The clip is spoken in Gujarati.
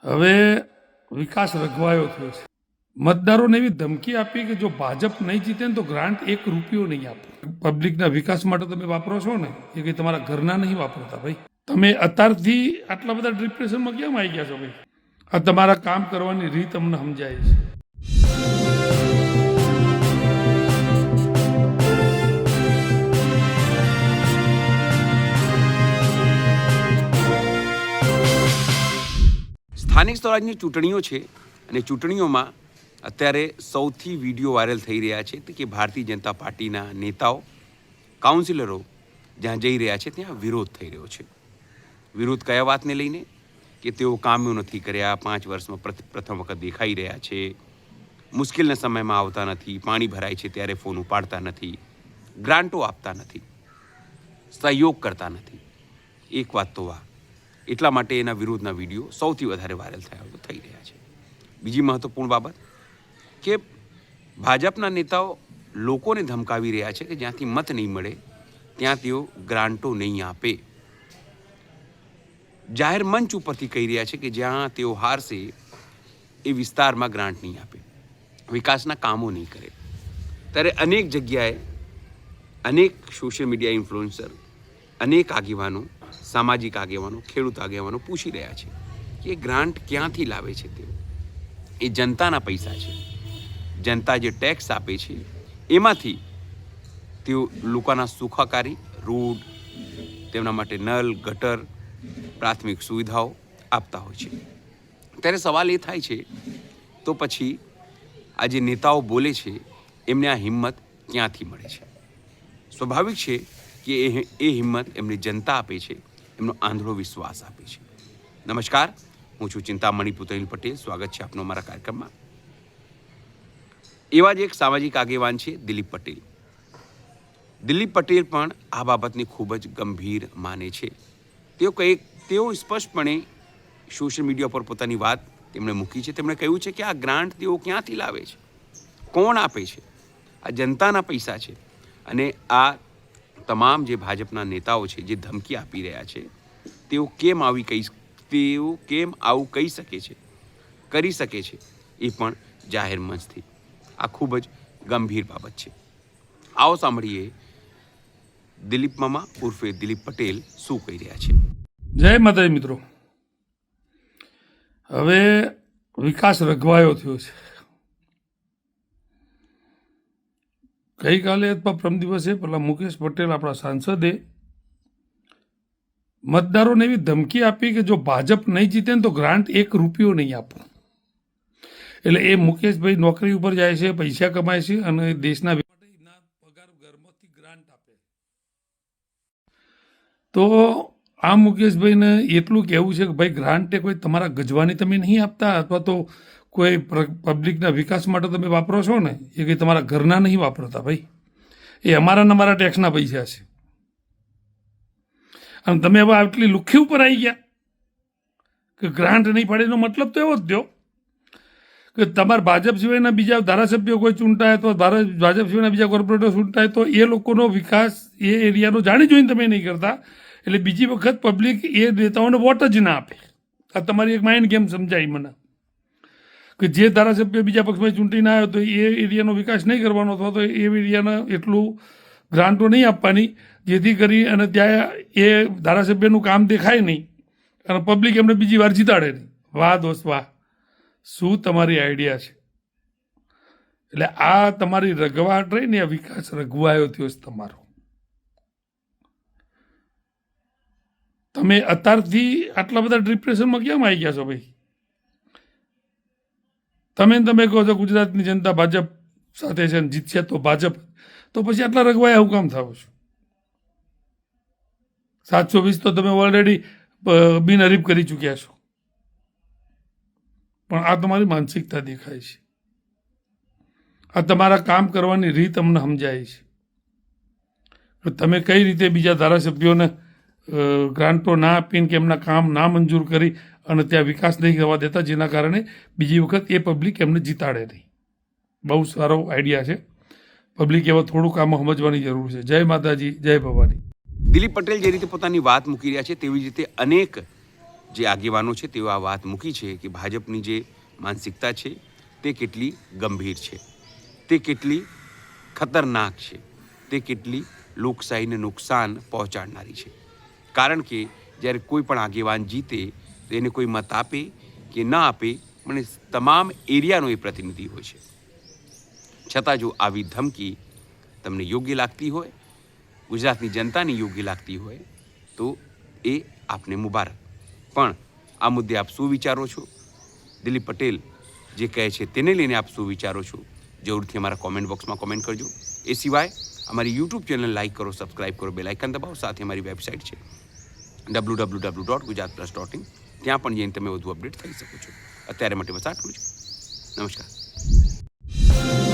હવે વિકાસ રઘવાયો થયો છે. મતદારોને એવી ધમકી આપી કે જો ભાજપ નહીં જીતે ને તો ગ્રાન્ટ 1 રૂપિયો નહીં આપે. પબ્લિકના વિકાસ માટે તમે વાપરો છો ને એ કંઈ તમારા ઘરના નહીં વાપરતા ભાઈ. તમે અત્યારથી આટલા બધા ડિપ્રેશનમાં કેમ આવી ગયા છો ભાઈ? આ તમારા કામ કરવાની રીત અમને સમજાય છે. સ્થાનિક સ્વરાજની ચૂંટણીઓ છે અને ચૂંટણીઓમાં અત્યારે સૌથી વિડીયો વાયરલ થઈ રહ્યા છે કે ભારતીય જનતા પાર્ટીના નેતાઓ કાઉન્સિલરો જ્યાં જઈ રહ્યા છે ત્યાં વિરોધ થઈ રહ્યો છે. વિરોધ કયા વાતને લઈને કે તેઓ કામો નથી કર્યા, 5 વર્ષમાં પ્રથમ વખત દેખાઈ રહ્યા છે, મુશ્કેલના સમયમાં આવતા નથી, પાણી ભરાય છે ત્યારે ફોન ઉપાડતા નથી, ગ્રાન્ટો આપતા નથી, સહયોગ કરતા નથી. એક વાત તો આ એટલા માટે એના વિરોધના વિડીયો સૌથી વધારે વાયરલ થઈ રહ્યા છે. બીજી મહત્વપૂર્ણ બાબત કે ભાજપના નેતાઓ લોકોને ધમકાવી રહ્યા છે કે જ્યાંથી મત નહીં મળે ત્યાં તેઓ ગ્રાન્ટો નહીં આપે. જાહેર મંચ ઉપરથી કહી રહ્યા છે કે જ્યાં તેઓ હારશે એ વિસ્તારમાં ગ્રાન્ટ નહીં આપે, વિકાસના કામો નહીં કરે. ત્યારે અનેક જગ્યાએ અનેક સોશિયલ મીડિયા ઇન્ફ્લુએન્સર, અનેક આગેવાનો, સામાજિક આગેવાનો, ખેડૂત આગેવાનો પૂછી રહ્યા છે કે ગ્રાન્ટ ક્યાંથી લાવે છે તેઓ. એ જનતાના પૈસા છે, જનતા જે ટેક્સ આપે છે એમાંથી તેઓ લોકોના સુખાકારી, રોડ, તેમના માટે નળ, ગટર, પ્રાથમિક સુવિધાઓ આપતા હોય છે. ત્યારે સવાલ એ થાય છે તો પછી આ જે નેતાઓ બોલે છે એમને આ હિંમત ક્યાંથી મળે છે? સ્વાભાવિક છે કે એ હિંમત એમની જનતા આપે છે, એમનો આંધળો વિશ્વાસ આપે છે. નમસ્કાર, હું છું ચિંતામણી પુતેલ પટેલ. સ્વાગત છે આપનો અમારા કાર્યક્રમમાં. એવા જ એક સામાજિક આગેવાન છે દિલીપ પટેલ. દિલીપ પટેલ પણ આ બાબતને ખૂબ જ ગંભીર માને છે. તેઓ સ્પષ્ટપણે સોશિયલ મીડિયા પર પોતાની વાત તેમણે મૂકી છે. તેમણે કહ્યું છે કે આ ગ્રાન્ટ તેઓ ક્યાંથી લાવે છે, કોણ આપે છે? આ જનતાના પૈસા છે. અને આ તમામ જે ભાજપના નેતાઓ છે જે ધમકી આપી રહ્યા છે તેઓ કેમ આવું કહી શકે છે, કરી શકે છે, એ પણ જાહેર મંચથી. આ ખૂબ જ ગંભીર બાબત છે. આવો સાંભળીએ દિલીપ મામા ઉર્ફે દિલીપ પટેલ શું કહી રહ્યા છે. જય માતાજી મિત્રો. હવે વિકાસ રઘવાયો થયો છે. ગઈકાલે અથવા પ્રમ દિવસે પેલા મુકેશ પટેલ આપણા સાંસદે મતદારોને એવી ધમકી આપી કે જો ભાજપ નહીં જીતે ને તો ગ્રાન્ટ 1 રૂપિયો નહીં આપો. એટલે એ મુકેશભાઈ નોકરી ઉપર જાય છે, પૈસા કમાય છે અને દેશના પગાર ઘરમાંથી ગ્રાન્ટ આપે. તો આ મુકેશભાઈને એટલું કહેવું છે કે ભાઈ ગ્રાન્ટ એ કોઈ તમારા ગજવાની તમે નહીં આપતા અથવા તો કોઈ પબ્લિકના વિકાસ માટે તમે વાપરો છો ને એ કંઈ તમારા ઘરના નહીં વાપરતા ભાઈ. એ અમારા ટેક્સના પૈસા છે. અને તમે હવે આટલી લુખ્ખી ઉપર આવી ગયા કે ગ્રાન્ટ નહીં પડે એનો મતલબ તો એવો જ થયો કે તમારા ભાજપ સિવાયના બીજા ધારાસભ્યો કોઈ ચૂંટાય અથવા ભાજપ સિવાયના બીજા કોર્પોરેટર ચૂંટાય તો એ લોકોનો વિકાસ એ એરિયાનો જાણી જોઈને તમે નહીં કરતા. એટલે બીજી વખત પબ્લિક એ નેતાઓને વોટ જ ના આપે. આ તમારી એક માઇન્ડ ગેમ સમજાય મને કે જે ધારાસભ્ય બીજા પક્ષમાં ચૂંટીને આવ્યો તો એ એરિયાનો વિકાસ નહીં કરવાનો અથવા તો એ એરિયાને એટલું ગ્રાન્ટો નહીં આપવાની જેથી કરી અને ત્યાં એ ધારાસભ્યનું કામ દેખાય નહીં અને પબ્લિક એમને બીજી વાર જીતાડે નહીં. વાહ દોસ્ત વાહ, શું તમારી આઈડિયા છે. એટલે આ તમારી રઘવાટ રહી ને આ વિકાસ રઘવાયો થયો છે તમારો. તમે અત્યારથી આટલા બધા ડિપ્રેશનમાં કેમ આવી ગયા છો ભાઈ? તમે કહો છો ગુજરાતની જનતા ભાજપ સાથે છે ને જીતશે તો ભાજપ, તો પછી આટલા રઘવાયા હું કામ થાવ છો? 720 તો તમે ઓલરેડી બિનહરીફ કરી ચૂક્યા છો. પણ આ તમારી માનસિકતા દેખાય છે. આ તમારા કામ કરવાની રીત અમને સમજાય છે કે તમે કઈ રીતે બીજા ધારાસભ્યોને ગ્રાન્ટો ના આપીને કે એમના કામ ના મંજૂર કરી અને ત્યાં વિકાસ નહીં થવા દેતા, જેના કારણે બીજી વખત એ પબ્લિક એમને જીતાડે નહીં. બહુ સારો આઈડિયા છે. પબ્લિક એવા થોડુંક આમાં સમજવાની જરૂર છે. જય માતાજી, જય ભવાની. દિલીપ પટેલ જે રીતે પોતાની વાત મૂકી રહ્યા છે તેવી જ રીતે અનેક જે આગેવાનો છે તેઓ આ વાત મૂકી છે કે ભાજપની જે માનસિકતા છે તે કેટલી ગંભીર છે, તે કેટલી ખતરનાક છે, તે કેટલી લોકશાહીને નુકસાન પહોંચાડનારી છે. કારણ કે જ્યારે કોઈ પણ આગેવાન જીતે તો એને કોઈ મત આપે કે ન આપે પણ તમામ એરિયાનો એ પ્રતિનિધિ હોય છે. છતાં જો આવી ધમકી તમને યોગ્ય લાગતી હોય, ગુજરાતની જનતાને યોગ્ય લાગતી હોય તો એ આપને મુબારક. પણ આ મુદ્દે આપ શું વિચારો છો? દિલીપ પટેલ જે કહે છે તેને લઈને આપ શું વિચારો છો? જરૂરથી અમારા કોમેન્ટ બોક્સમાં કોમેન્ટ કરજો. એ સિવાય અમારી યુટ્યુબ ચેનલ લાઈક કરો, સબસ્ક્રાઈબ કરો, બેલ આઇકન દબાવો. સાથે અમારી વેબસાઇટ છે www.gujaratplus.in, ત્યાં પણ જઈને તમે વધુ અપડેટ થઈ શકો છો. અત્યારે માટે બસ આટલું જ. નમસ્કાર.